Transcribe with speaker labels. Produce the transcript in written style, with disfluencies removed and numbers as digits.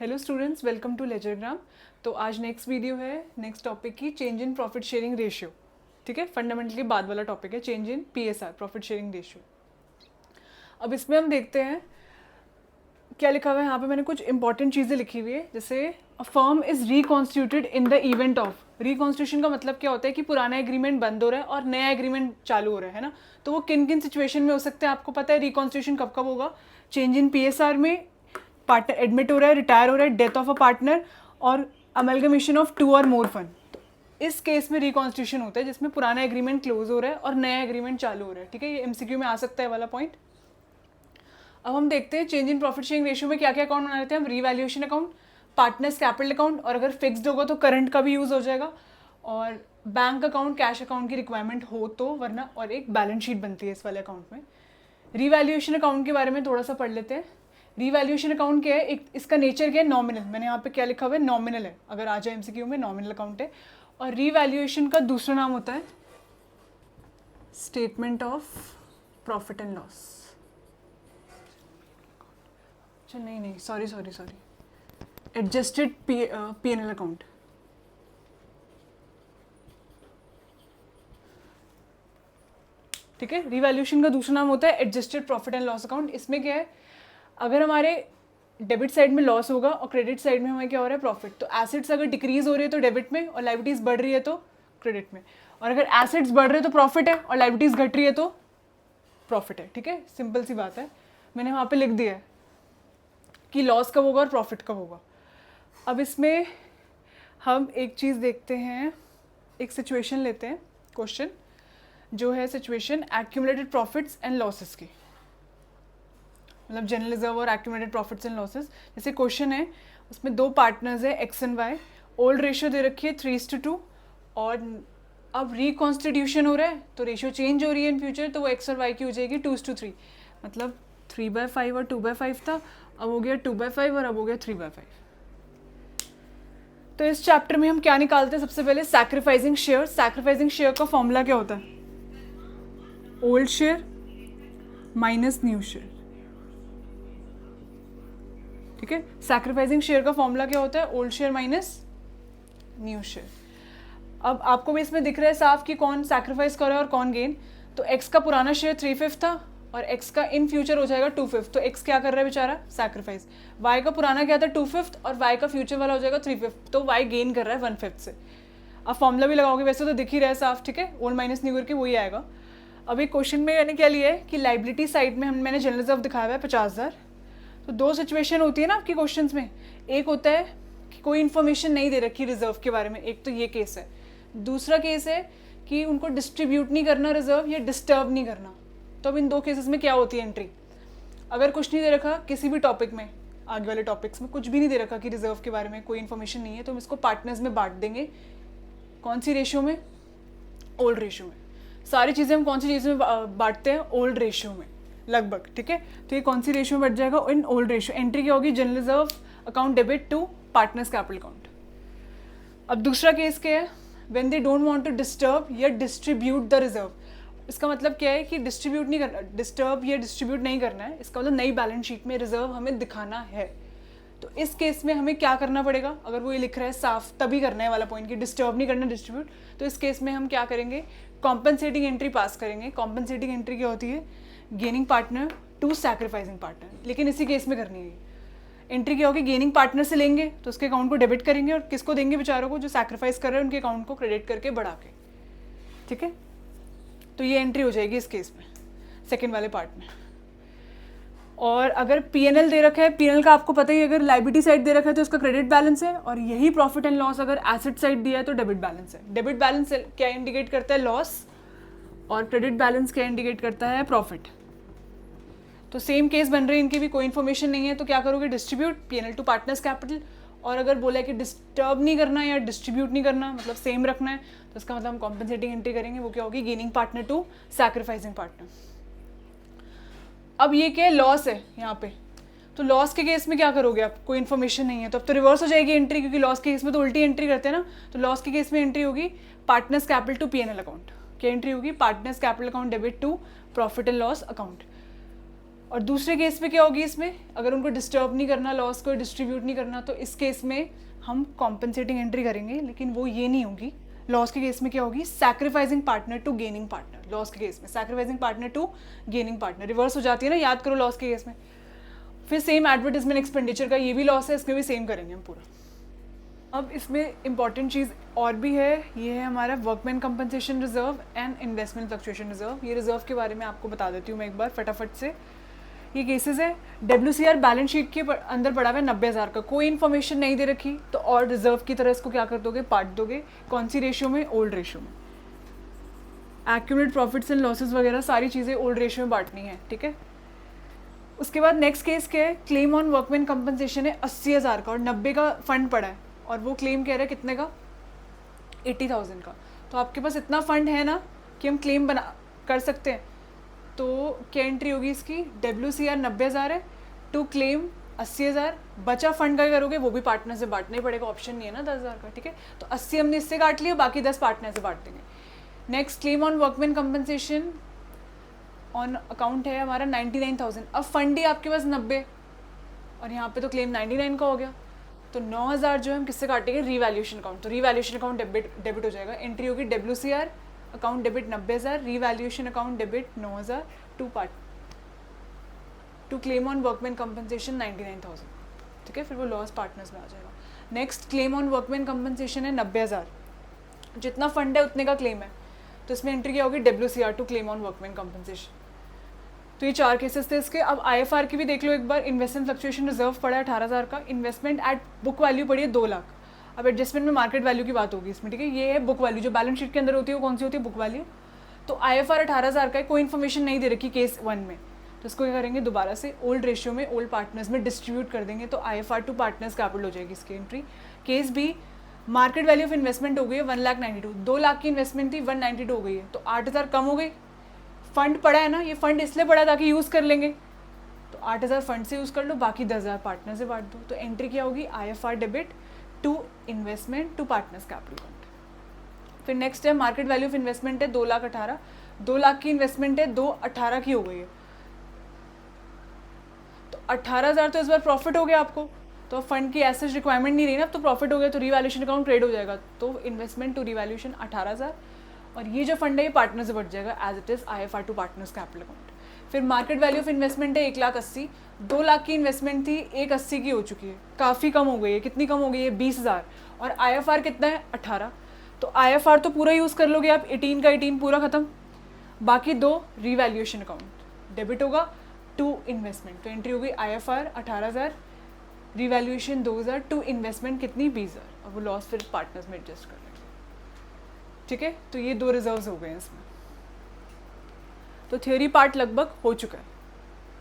Speaker 1: Hello students, welcome to Ledgergram. तो आज next video है नेक्स्ट टॉपिक की change in profit sharing ratio. ठीक है, फंडामेंटली बाद वाला टॉपिक है change in PSR, profit sharing ratio. अब इसमें हम देखते हैं क्या लिखा हुआ है। यहाँ पे मैंने कुछ इंपॉर्टेंट चीज़ें लिखी हुई है, जैसे a firm is reconstituted in the event of. Reconstitution का मतलब क्या होता है कि पुराना एग्रीमेंट बंद हो रहा है और नया एग्रीमेंट चालू हो रहा है ना। तो वो किन किन सिचुएशन में हो सकता है आपको पता है। रिकॉन्स्टिट्यूशन कब कब होगा? चेंज इन पीएसआर में, पार्टनर एडमिट हो रहा है, रिटायर हो रहा है, डेथ ऑफ अ पार्टनर, और अमेलगमेशन ऑफ 2 और मोर फंड। तो इस केस में रिकॉन्स्टिट्यूशन होता है जिसमें पुराना एग्रीमेंट क्लोज हो रहा है और नया एग्रीमेंट चालू हो रहा है। ठीक है, ये एमसीक्यू में आ सकता है वाला पॉइंट। अब हम देखते हैं change in profit sharing ratio में क्या क्या अकाउंट बना लेते हैं हम। Revaluation account, partners capital account, और अगर फिक्स्ड होगा तो करंट का भी यूज़ हो जाएगा, और बैंक अकाउंट, कैश अकाउंट की रिक्वायरमेंट हो तो, वरना और एक बैलेंस शीट बनती है इस वाले अकाउंट में। रीवैल्यूएशन अकाउंट के बारे में थोड़ा सा पढ़ लेते हैं। रीवैल्यूएशन अकाउंट क्या है? एक इसका नेचर क्या है? नॉमिनल। मैंने यहाँ पे क्या लिखा हुआ है? नॉमिनल है। अगर आ जाए एमसीक्यू में, नॉमिनल अकाउंट है। और रीवैल्यूएशन का दूसरा नाम होता है statement of profit and loss. अच्छा नहीं, सॉरी, एडजस्टेड पीएनएल अकाउंट। ठीक है, रिवैल्यूएशन का दूसरा नाम होता है adjusted profit and loss account. इसमें क्या है, अगर हमारे डेबिट साइड में लॉस होगा और क्रेडिट साइड में हमें क्या हो रहा है? प्रॉफिट। तो एसेट्स अगर डिक्रीज हो रही है तो डेबिट में, और लाइबिलिटीज बढ़ रही है तो क्रेडिट में। और अगर एसेट्स बढ़ रहे हैं तो प्रॉफिट है, और लाइबिलिटीज घट रही है तो प्रॉफिट है। ठीक है, सिंपल सी बात है। मैंने वहाँ पे लिख दिया है कि लॉस कब होगा और प्रॉफिट कब होगा। अब इसमें हम एक चीज़ देखते हैं, एक सिचुएशन लेते हैं, क्वेश्चन जो है situation accumulated profits and losses की, मतलब जनरल रिजर्व और एक्यूमुलेटेड प्रॉफिट्स एंड लॉसेस। जैसे क्वेश्चन है, उसमें 2 पार्टनर्स है X and Y, old ratio दे रखी है 3:2, और अब रिकॉन्स्टिट्यूशन हो रहा है तो रेशियो चेंज हो रही है इन फ्यूचर, तो वो एक्स और वाई की हो जाएगी 2:3। मतलब 3/5 और 2/5 था, अब हो गया 2/5 और अब हो गया 3/5। तो इस चैप्टर में हम क्या निकालते हैं? सबसे पहले सैक्रिफाइसिंग शेयर। सैक्रिफाइसिंग शेयर का फॉर्मूला क्या होता है? Old share minus new share. ठीक है, सैक्रिफाइसिंग शेयर का फॉर्मूला क्या होता है? Old share minus new share. अब आपको भी इसमें दिख रहा है साफ कि कौन सैक्रिफाइस कर रहा है और कौन गेन। तो एक्स का पुराना शेयर 3/5 था और एक्स का इन फ्यूचर हो जाएगा 2/5, तो एक्स क्या कर रहा है बेचारा? सैक्रिफाइस। वाई का पुराना क्या था? 2/5, और वाई का फ्यूचर वाला हो जाएगा 3/5, तो वाई गेन कर रहा है 1/5 से। अब फॉर्मूला भी लगाओगे वैसे तो दिख ही रहा है साफ। ठीक है, ओल्ड माइनस न्यू करके वही आएगा। अब एक क्वेश्चन में मैंने क्या लिया है कि लाइबिलिटी साइड में मैंने जनरल रिजर्व दिखाया हुआ है 50,000। तो 2 सिचुएशन होती है ना आपकी क्वेश्चंस में। एक होता है कि कोई इन्फॉर्मेशन नहीं दे रखी रिजर्व के बारे में, एक तो ये केस है। दूसरा केस है कि उनको डिस्ट्रीब्यूट नहीं करना रिजर्व, या डिस्टर्ब नहीं करना। तो अब इन 2 केसेस में क्या होती है एंट्री? अगर कुछ नहीं दे रखा किसी भी टॉपिक में, आगे वाले टॉपिक्स में कुछ भी नहीं दे रखा कि रिजर्व के बारे में कोई इन्फॉर्मेशन नहीं है, तो हम इसको पार्टनर्स में बांट देंगे। कौन सी रेशियो में? ओल्ड रेशियो में। सारी चीज़ें हम कौन सी चीज़ में बांटते हैं? ओल्ड रेशियो में लगभग। ठीक है, तो ये कौन सी रेशियो में बढ़ जाएगा? In old ratio. एंट्री क्या होगी? General reserve account debit to partners capital account. अब दूसरा केस क्या है? When they don't want to disturb या डिस्ट्रीब्यूट द रिजर्व। इसका मतलब क्या है कि डिस्ट्रीब्यूट नहीं करना, डिस्टर्ब या डिस्ट्रीब्यूट नहीं करना है। इसका मतलब नई बैलेंस शीट में रिजर्व हमें दिखाना है। तो इस केस में हमें क्या करना पड़ेगा? अगर वो ये लिख रहा है साफ, तभी करना है वाला पॉइंट कि डिस्टर्ब नहीं करना, डिस्ट्रीब्यूट। तो इस केस में हम क्या करेंगे? कॉम्पनसेटिंग एंट्री पास करेंगे। कॉम्पनसेटिंग एंट्री क्या होती है? Gaining partner to sacrificing partner, लेकिन इसी केस में करनी है। एंट्री क्या होगी? गेनिंग पार्टनर से लेंगे तो उसके अकाउंट को डेबिट करेंगे, और किसको देंगे? बेचारों को जो सैक्रिफाइस कर रहे हैं उनके अकाउंट को क्रेडिट करके बढ़ा के। ठीक है, तो ये एंट्री हो जाएगी इस केस में, सेकेंड वाले पार्ट में। और अगर पीएनएल दे रखा है, पीएनएल का आपको पता ही, अगर लाइबिलिटी साइड दे रखा है तो उसका क्रेडिट बैलेंस है, और यही प्रॉफिट एंड लॉस अगर एसेट साइड दिया है तो डेबिट बैलेंस है। डेबिट बैलेंस क्या इंडिकेट करता है? लॉस, और क्रेडिट बैलेंस क्या इंडिकेट करता है? प्रॉफिट। तो सेम केस बन रही है इनकी भी, कोई इन्फॉर्मेशन नहीं है तो क्या करोगे? Distribute PNL to partners capital. और अगर बोला है कि डिस्टर्ब नहीं करना या डिस्ट्रीब्यूट नहीं करना, मतलब सेम रखना है, तो इसका मतलब हम कॉम्पनसेटिंग एंट्री करेंगे। वो क्या होगी? Gaining partner to sacrificing partner. अब ये क्या है? लॉस है यहाँ पे। तो लॉस के केस में क्या करोगे आप? कोई इन्फॉर्मेशन नहीं है तो अब तो रिवर्स हो जाएगी एंट्री, क्योंकि लॉस के केस में तो उल्टी एंट्री करते हैं ना। तो लॉस के केस में एंट्री होगी partners capital to PNL account. क्या एंट्री होगी? Partners capital account debit to profit and loss account. और दूसरे केस में क्या होगी, इसमें अगर उनको डिस्टर्ब नहीं करना, लॉस को डिस्ट्रीब्यूट नहीं करना, तो इस केस में हम कॉम्पनसेटिंग एंट्री करेंगे, लेकिन वो ये नहीं होगी। लॉस के केस में क्या होगी, sacrificing partner to gaining partner. Loss के केस में sacrificing partner to gaining partner reverse हो जाती है ना, याद करो लॉस के केस में। फिर सेम एडवर्टाइजमेंट एक्सपेंडिचर का ये भी लॉस है, इसमें भी सेम करेंगे हम पूरा। अब इसमें इंपॉर्टेंट चीज़ और भी है, ये है हमारा workman compensation reserve and investment fluctuation reserve. ये रिजर्व के बारे में आपको बता देती हूँ मैं एक बार फटाफट से। ये केसेस है, WCR बैलेंस शीट के अंदर पड़ा हुआ है 90,000 का, कोई इन्फॉर्मेशन नहीं दे रखी, तो और रिजर्व की तरह इसको क्या कर दोगे, बांट दोगे। कौन सी रेशियो में, ओल्ड रेशियो में। एक्यूमुलेटेड प्रॉफिट्स एंड लॉसेस वगैरह सारी चीज़ें ओल्ड रेशियो में बांटनी है, ठीक है। उसके बाद नेक्स्ट केस क्या है, क्लेम ऑन वर्कमैन कंपनसेशन है 80,000 का और 90 का फंड पड़ा है, और वो क्लेम कह रहा है कितने का, 80,000 का। तो आपके पास इतना फंड है ना कि हम क्लेम बना कर सकते हैं। तो क्या एंट्री होगी इसकी, WCR 90,000 है, टू क्लेम 80,000, बचा फंड का करोगे, वो भी पार्टनर से बांटना ही पड़ेगा, ऑप्शन नहीं है ना 10,000 का, ठीक है। तो 80 हमने इससे काट लिया, बाकी 10 पार्टनर से बांट देंगे। Next claim on workman compensation on account है हमारा 99,000। अब फंड ही आपके पास 90 और यहाँ पे तो क्लेम 99 का हो गया, तो 9,000 जो है हम किससे काटेंगे, रीवैल्यूएशन अकाउंट। तो रीवैल्यूएशन अकाउंट डेबिट हो जाएगा। एंट्री होगी WCR account debit 90,000, revaluation account debit 9,000, to claim on workman compensation 99,000, ठीक है। फिर वो लॉस पार्टनर्स में आ जाएगा। Next claim on workman compensation है 90,000, जितना फंड है उतने का क्लेम है, तो इसमें एंट्री क्या होगी, WCR to claim on workman compensation. तो ये 4 केसेस थे इसके। अब IFR की भी देख लो एक बार। इन्वेस्टमेंट फ्लक्चुएशन रिजर्व पड़ा है 18,000 का, इन्वेस्टमेंट एट बुक वैल्यू पड़ी है 2 लाख। अब एडजस्टमेंट में मार्केट वैल्यू की बात होगी इसमें, ठीक है। ये है बुक वैल्यू, जो बैलेंस शीट के अंदर होती है वो कौन सी होती है, बुक वैल्यू। तो IFR 18,000 का है, कोई इन्फॉर्मेशन नहीं दे रखी केस 1 में, तो इसको क्या करेंगे, दोबारा से ओल्ड रेशियो में ओल्ड पार्टनर्स में डिस्ट्रीब्यूट कर देंगे, तो IFR टू पार्टनर्स कैपिटल हो जाएगी इसकी एंट्री। केस भी, मार्केट वैल्यू ऑफ इन्वेस्टमेंट हो गई है 1,92,000, 2 लाख की इन्वेस्टमेंट थी 192 हो गई है, तो 8,000 कम हो गई। फंड पड़ा है ना, ये फंड इसलिए पड़ा ताकि यूज़ कर लेंगे, तो 8,000 फंड से यूज़ कर लो, बाकी 10,000 पार्टनर से बांट दो। तो एंट्री क्या होगी, IFR debit to investment to partners capital account. फिर नेक्स्ट है मार्केट वैल्यू ऑफ इन्वेस्टमेंट है 2,18,000, 2 लाख की इन्वेस्टमेंट है, 2,18,000 की हो गई है, तो 18,000 तो इस बार प्रॉफिट हो गया आपको, तो फंड की एसेट रिक्वायरमेंट नहीं रही ना, अब तो प्रॉफिट हो गया, तो रीवैल्यूएशन अकाउंट क्रेडिट हो जाएगा। तो इन्वेस्टमेंट टू रीवैल्यूएशन 18,000, और ये जो फंड है ये पार्टनर से बढ़ जाएगा as it is IFR to partners capital account. फिर मार्केट वैल्यू ऑफ इन्वेस्टमेंट है 1,80,000, 2 लाख की इन्वेस्टमेंट थी, 1,80,000 की हो चुकी है, काफ़ी कम हो गई है। कितनी कम हो गई है, 20,000, और IFR कितना है 18, तो IFR तो पूरा यूज़ कर लोगे आप, 18 का 18 पूरा खत्म, बाकी 2 रीवैल्यूएशन अकाउंट डेबिट होगा टू इन्वेस्टमेंट। तो एंट्री होगी IFR 18,000, रीवैल्यूएशन 2,000, टू इन्वेस्टमेंट कितनी 20,000, और वो लॉस फिर पार्टनर्स में एडजस्ट कर लेंगे, ठीक है। तो ये 2 रिजर्व्स हो गए हैं इसमें। तो थ्योरी पार्ट लगभग हो चुका है।